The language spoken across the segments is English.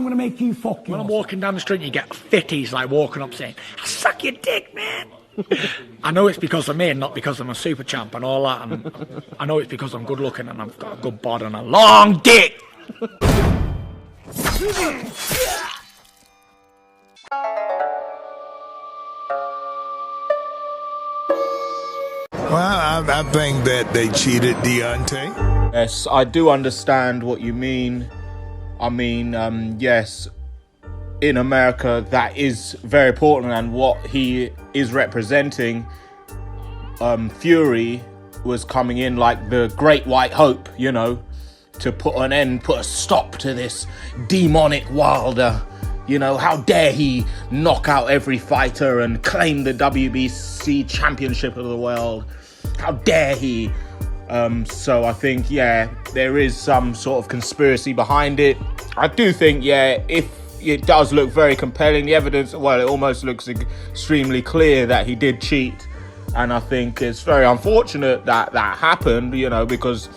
I'm gonna make you fucking. When I'm walking down the street, you get fitties like walking up saying, "I'll suck your dick, man." I know it's because of me and not because I'm a super champ and all that. And I know it's because I'm good looking and I've got a good bod and a long dick. Well, I think that they cheated Deontay. Yes, I do understand what you mean. I mean, yes, in America, that is very important, and what he is representing, Fury was coming in like the great white hope, you know, to put a stop to this demonic Wilder. You know, how dare he knock out every fighter and claim the WBC championship of the world? How dare he? So I think, yeah, there is some sort of conspiracy behind it. I do think, yeah, if it does look very compelling, the evidence, well, it almost looks extremely clear that he did cheat. And I think it's very unfortunate that that happened, you know, because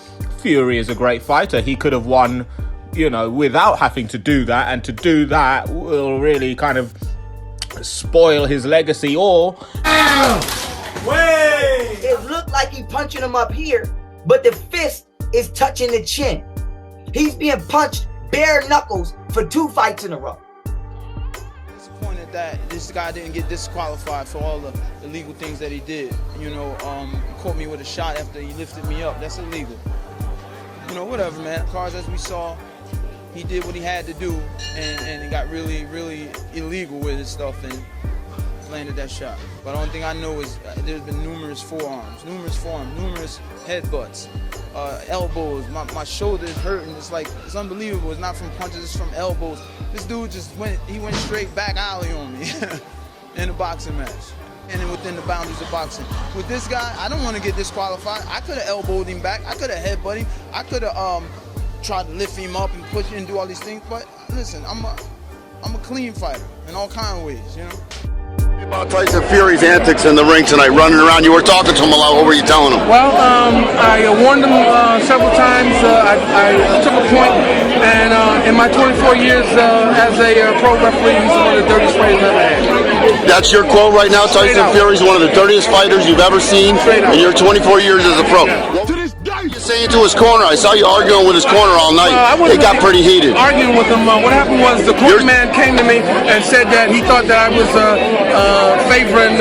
Fury is a great fighter. He could have won, you know, without having to do that. And to do that will really kind of spoil his legacy or... Way! It looked like he punching him up here, but the fist is touching the chin. He's being punched bare knuckles for 2 fights in a row. Disappointed that this guy didn't get disqualified for all the illegal things that he did. You know, caught me with a shot after he lifted me up. That's illegal. You know, whatever, man. Cards, as we saw, he did what he had to do, and it got really, really illegal with his stuff and landed that shot. But the only thing I know is there's been numerous forearms, numerous headbutts, elbows. My shoulder is hurting. It's like, it's unbelievable. It's not from punches, it's from elbows. This dude just went straight back alley on me in a boxing match. And then within the boundaries of boxing. With this guy, I don't want to get disqualified. I could have elbowed him back. I could have headbutted him. I could have tried to lift him up and push him and do all these things. But listen, I'm a clean fighter in all kind of ways, you know. About Tyson Fury's antics in the ring tonight, running around. You were talking to him a lot. What were you telling him? Well, I warned him several times. I took a point, and in my 24 years as a pro referee, he's one of the dirtiest fighters I've ever had. That's your quote right now? Tyson Fury's one of the dirtiest fighters you've ever seen in your 24 years as a pro. What were you saying to his corner? I saw you arguing with his corner all night. It got pretty heated. Arguing with him. What happened was the corner man came to me and said that he thought that I was favoring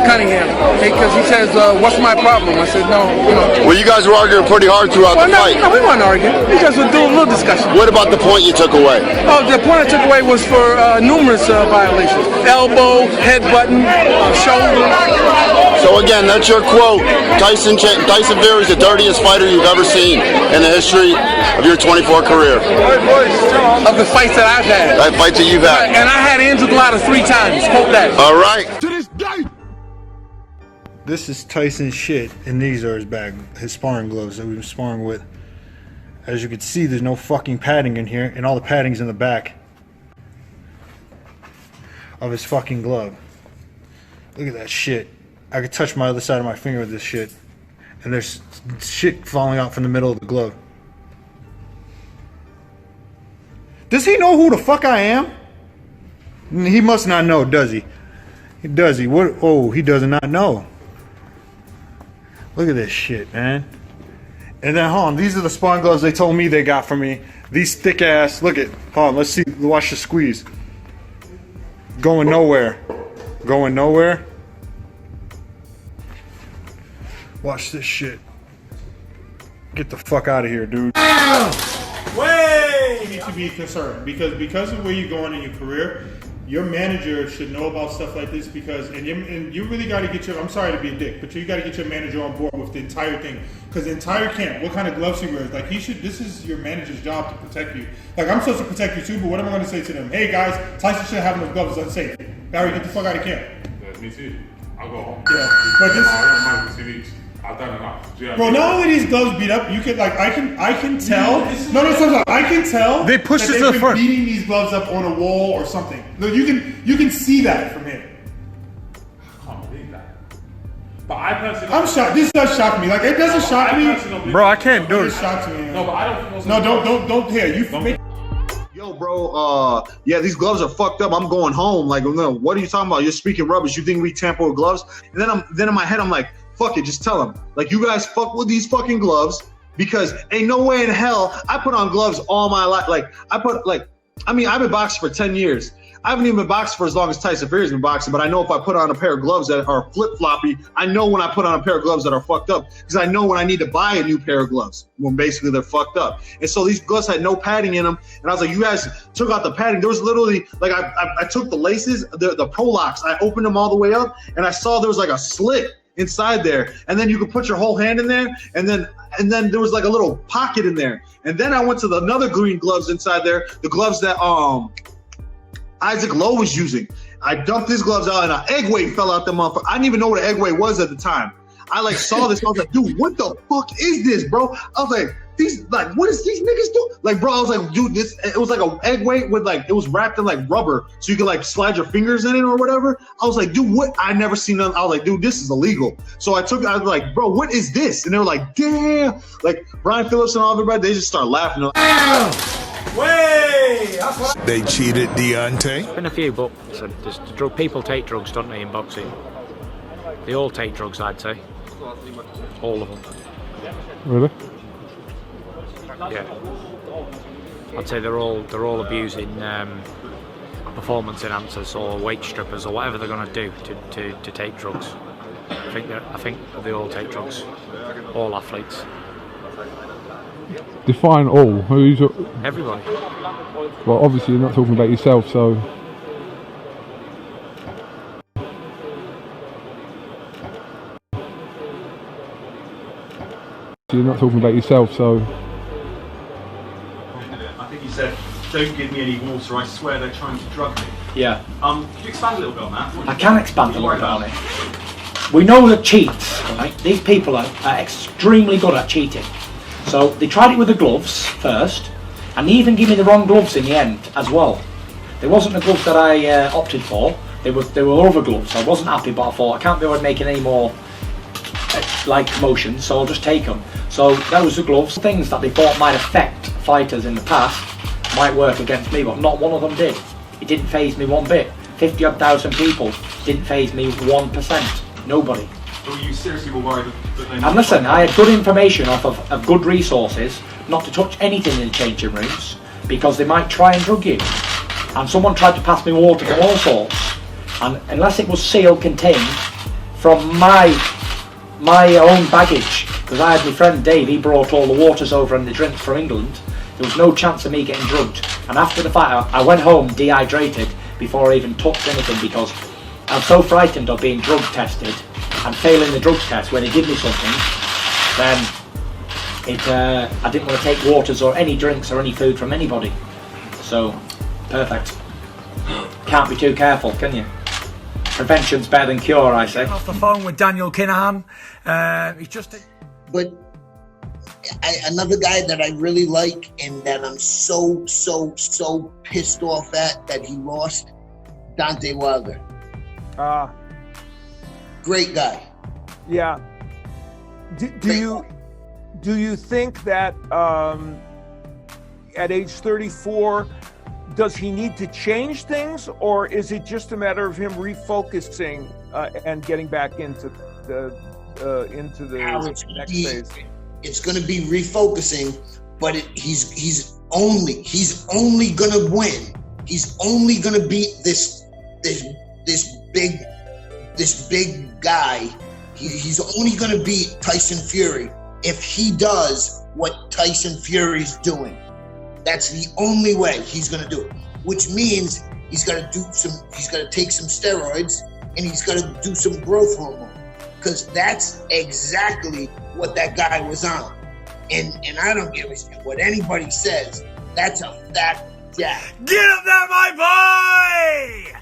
Cunningham because he says, "What's my problem?" I said, "No, you know." Well, you guys were arguing pretty hard throughout the fight. No, we weren't arguing. We just were doing a little discussion. What about the point you took away? Oh, the point I took away was for numerous violations: elbow, headbutting, shoulder. So again, that's your quote. Tyson Fury is the dirtiest fighter you've ever seen in the history of your 24 career. Of the fights that I've had. That fights that you've had. And I had Andrew Glotter 3 times. Quote that. All right. This is Tyson shit, and these are his sparring gloves that we've been sparring with. As you can see, there's no fucking padding in here, and all the padding's in the back of his fucking glove. Look at that shit. I could touch my other side of my finger with this shit, and there's shit falling out from the middle of the glove. Does he know who the fuck I am? He must not know, does he? Does he? What? Oh, he does not know. Look at this shit, man. And then, hold on, these are the sparring gloves they told me they got for me. These thick ass, look at, hold on, let's see, watch the squeeze. Going nowhere. Going nowhere. Watch this shit. Get the fuck out of here, dude. Way! You need to be concerned because of where you're going in your career. Your manager should know about stuff like this because you really got to get your, I'm sorry to be a dick, but you got to get your manager on board with the entire thing. Because the entire camp, what kind of gloves he wears, like this is your manager's job to protect you. Like I'm supposed to protect you too, but what am I going to say to them? Hey guys, Tyson shouldn't have those gloves, it's unsafe. Barry, get the fuck out of camp. Yeah, me too. I'll go home. Yeah, but this, I don't mind the 2 weeks. I've done enough. Bro, not only these gloves beat up, you can like I can tell. No, I can tell. They pushed that it to the front. Beating these gloves up on a wall or something. No, you can see that from here. I can't believe that. But I personally, I'm shocked. This does shock me. Like it doesn't shock me. Bro, I can't do it. It shocks me. No, but I don't think. No, don't. Here, you. Yo, yo, bro, yeah, these gloves are fucked up. I'm going home. Like, no, what are you talking about? You're speaking rubbish. You think we tamper with gloves? And then in my head, I'm like, fuck it, just tell them. Like, you guys fuck with these fucking gloves because ain't no way in hell I put on gloves all my life. Like, I've been boxing for 10 years. I haven't even been boxing for as long as Tyson Fury's been boxing, but I know if I put on a pair of gloves that are flip-floppy, I know when I put on a pair of gloves that are fucked up because I know when I need to buy a new pair of gloves when basically they're fucked up. And so these gloves had no padding in them, and I was like, you guys took out the padding. There was literally, like, I took the laces, the pro locks, I opened them all the way up, and I saw there was like a slit inside there, and then you could put your whole hand in there, and then there was like a little pocket in there. And then I went to the another green gloves inside there, the gloves that Isaac Lowe was using. I dumped his gloves out and an egg weight fell out the motherfucker. I didn't even know what an egg weight was at the time. I like saw this. I was like, dude, what the fuck is this, bro? I was like, what is these niggas do? Like, bro, I was like, dude, it was like an egg weight with like, it was wrapped in like rubber so you could like slide your fingers in it or whatever. I was like, dude, what? I never seen nothing. I was like, dude, this is illegal. So I was like, bro, what is this? And they were like, damn. Like Brian Phillips and all everybody, they just start laughing. They're like, They cheated Deontay. Been a few, but people take drugs, don't they, in boxing? They all take drugs, I'd say. All of them. Really? Yeah. I'd say they're all abusing performance enhancers or weight strippers or whatever they're going to do to take drugs. I think they all take drugs. All athletes. Define all. Who's everybody? Well, obviously you're not talking about yourself, so. You're not talking about yourself, so. I think you said, "Don't give me any water. I swear they're trying to drug me." Yeah. Can you expand a little bit on that? I can expand a little bit on it. We know that cheats, right? These people are extremely good at cheating. So they tried it with the gloves first, and they even gave me the wrong gloves in the end as well. They wasn't the gloves that I opted for. They were other gloves. I wasn't happy, but I thought I can't be making any more like commotion, so I'll just take them. So that was the gloves. Things that they thought might affect fighters in the past might work against me, but not one of them did. It didn't faze me one bit. 50,000 people didn't faze me 1%. Nobody. Were you seriously worried that they... And listen, I had good information off of good resources not to touch anything in the changing rooms because they might try and drug you. And someone tried to pass me water from all sorts, and unless it was sealed, contained from my own baggage, because I had my friend Dave, he brought all the waters over and the drinks from England, there was no chance of me getting drugged. And after the fight, I went home dehydrated before I even touched anything because I'm so frightened of being drug tested and failing the drug test when they give me something. Then I didn't want to take waters or any drinks or any food from anybody. So, perfect. Can't be too careful, can you? Prevention's better than cure, I say. Off the phone with Daniel Kinahan. He's just. But another guy that I really like and that I'm so pissed off at that he lost, Deontay Wilder. Great guy. Yeah. Do you think that at age 34, does he need to change things, or is it just a matter of him refocusing and getting back into the next phase? It's going to be refocusing, but he's only going to win. He's only going to beat this big guy. He's only going to beat Tyson Fury if he does what Tyson Fury's doing. That's the only way he's going to do it, which means he's got to take some steroids and he's got to do some growth hormone, because that's exactly what that guy was on. And I don't give a shit what anybody says. That's a fact, Jack. Get up there, my boy!